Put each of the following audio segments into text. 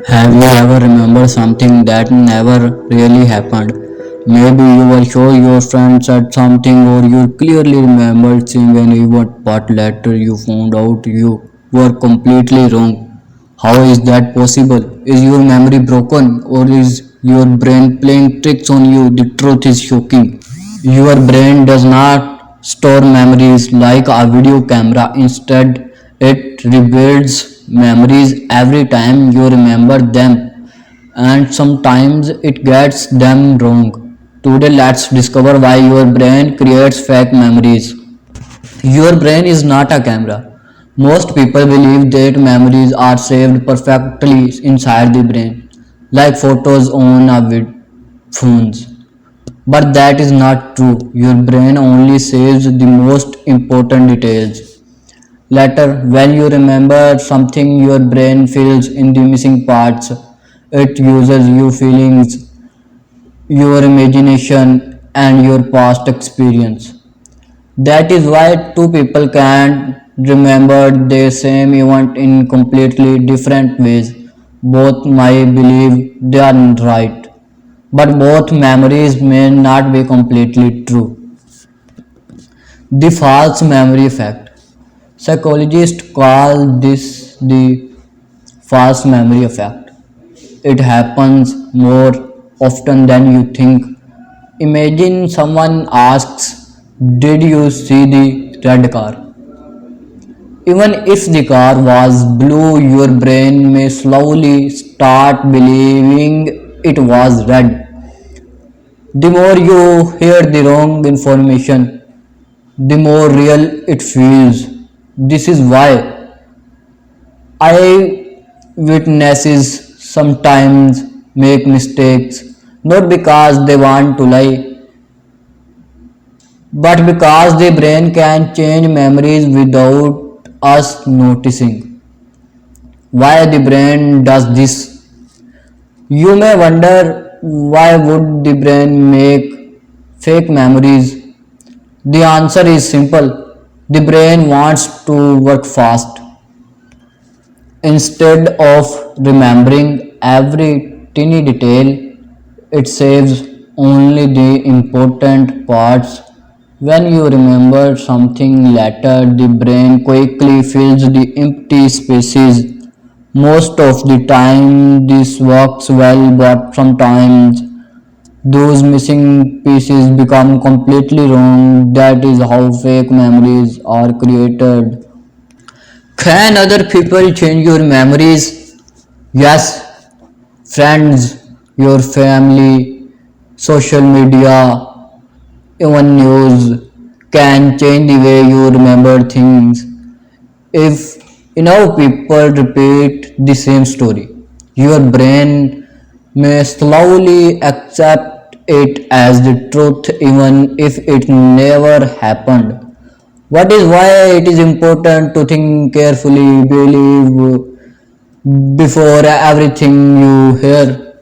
Have you ever remembered something that never really happened? Maybe you were sure your friend said something or you clearly remembered seeing an event but later you found out you were completely wrong. How is that possible? Is your memory broken or is your brain playing tricks on you? The truth is shocking. Your brain does not store memories like a video camera. Instead, it rebuilds memories every time you remember them, and sometimes it gets them wrong. Today, let's discover why your brain creates fake memories. Your brain is not a camera. Most people believe that memories are saved perfectly inside the brain, like photos on a phones. But that is not true. Your brain only saves the most important details. Later, when you remember something, your brain fills in the missing parts. It uses your feelings, your imagination, and your past experience. That is why two people can remember the same event in completely different ways. Both might believe they are right, but both memories may not be completely true. The false memory effect. Psychologists call this the false memory effect. It happens more often than you think. Imagine someone asks, "Did you see the red car?" Even if the car was blue, your brain may slowly start believing it was red. The more you hear the wrong information, the more real it feels. This is why eyewitnesses sometimes make mistakes, not because they want to lie, but because the brain can change memories without us noticing. Why the brain does this? You may wonder, why would the brain make fake memories? The answer is simple. The brain wants to work fast. Instead of remembering every tiny detail, it saves only the important parts. When you remember something later, the brain quickly fills the empty spaces. Most of the time, this works well, but sometimes those missing pieces become completely wrong. That is how fake memories are created. Can other people change your memories? Yes, friends, your family, social media, even news can change the way you remember things. If enough people repeat the same story, your brain may slowly accept it as the truth even if it never happened. What is why it is important to think carefully, believe before everything you hear.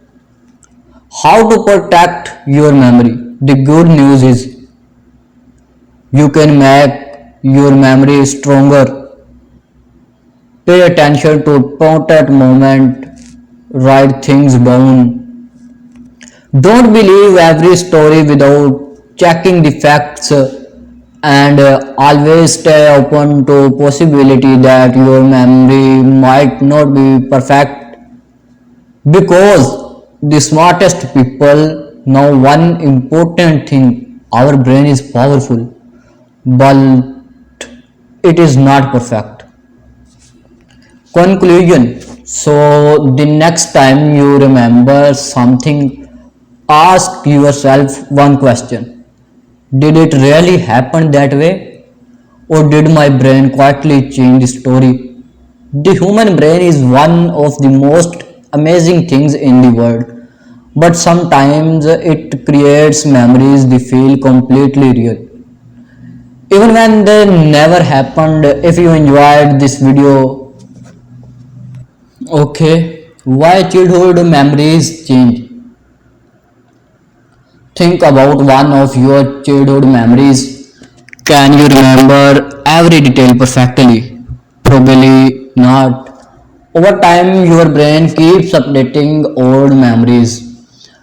How to protect your memory? The good news is you can make your memory stronger. Pay attention to important moment, write things down. Don't believe every story without checking the facts, and always stay open to possibility that your memory might not be perfect, because the smartest people know one important thing: our brain is powerful, but it is not perfect. Conclusion. So the next time you remember something, ask yourself one question: did it really happen that way, or did my brain quietly change the story? The human brain is one of the most amazing things in the world, but sometimes it creates memories that feel completely real, even when they never happened. If you enjoyed this video, okay, why childhood memories change? Think about one of your childhood memories. Can you remember every detail perfectly? Probably not. Over time, your brain keeps updating old memories.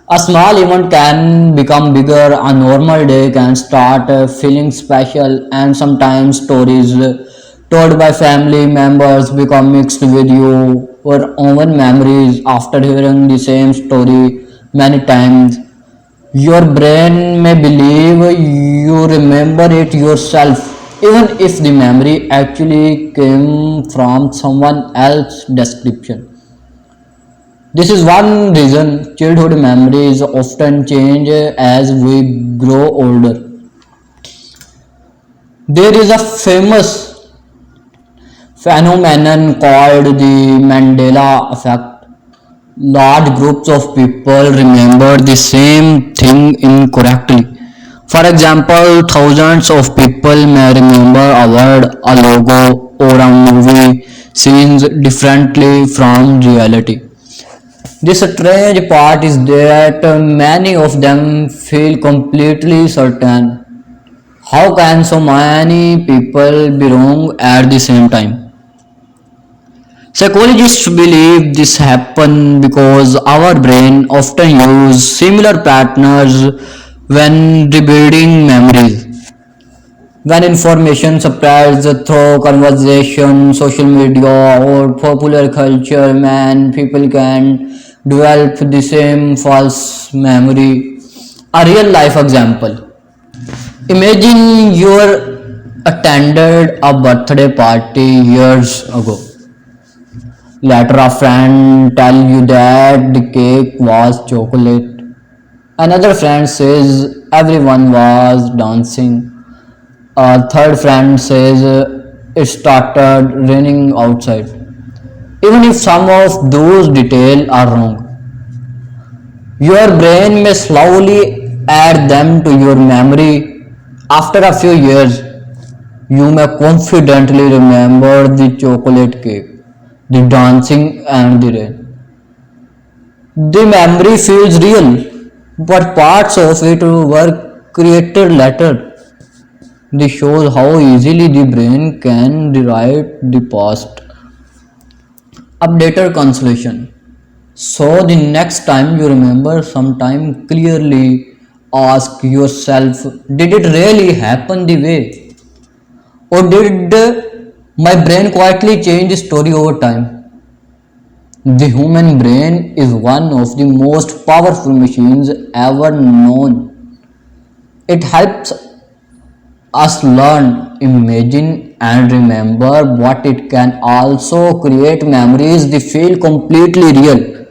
A small event can become bigger, a normal day can start feeling special, and sometimes stories told by family members become mixed with your own memories after hearing the same story many times. Your brain may believe you remember it yourself, even if the memory actually came from someone else's description. This is one reason childhood memories often change as we grow older. There is a famous phenomenon called the Mandela effect. Large groups of people remember the same thing incorrectly. For example, thousands of people may remember a word, a logo, or a movie scenes differently from reality. The strange part is that many of them feel completely certain. How can so many people be wrong at the same time? Psychologists believe this happens because our brain often use similar patterns when rebuilding memories. When information spreads through conversation, social media, or popular culture, man, people can develop the same false memory. A real life example. Imagine you attended a birthday party years ago. Later, a friend tell you that the cake was chocolate. Another friend says everyone was dancing. A third friend says it started raining outside. Even if some of those details are wrong, your brain may slowly add them to your memory. After a few years, you may confidently remember the chocolate cake, the dancing, and the rain. The memory feels real, but parts of it were created later. This shows how easily the brain can rewrite the past. Updated consolation. So the next time you remember sometime clearly ask yourself, did it really happen the way? Or did my brain quietly change the story over time? The human brain is one of the most powerful machines ever known. It helps us learn, imagine, and remember, but it can also create memories that feel completely real,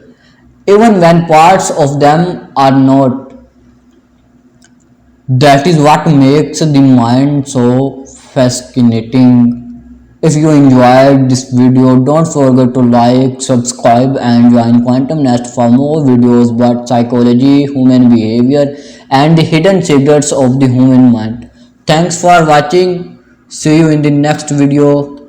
even when parts of them are not. That is what makes the mind so fascinating. If you enjoyed this video, don't forget to like, subscribe, and join Quantum Nest for more videos about psychology, human behavior, and the hidden secrets of the human mind. Thanks for watching. See you in the next video.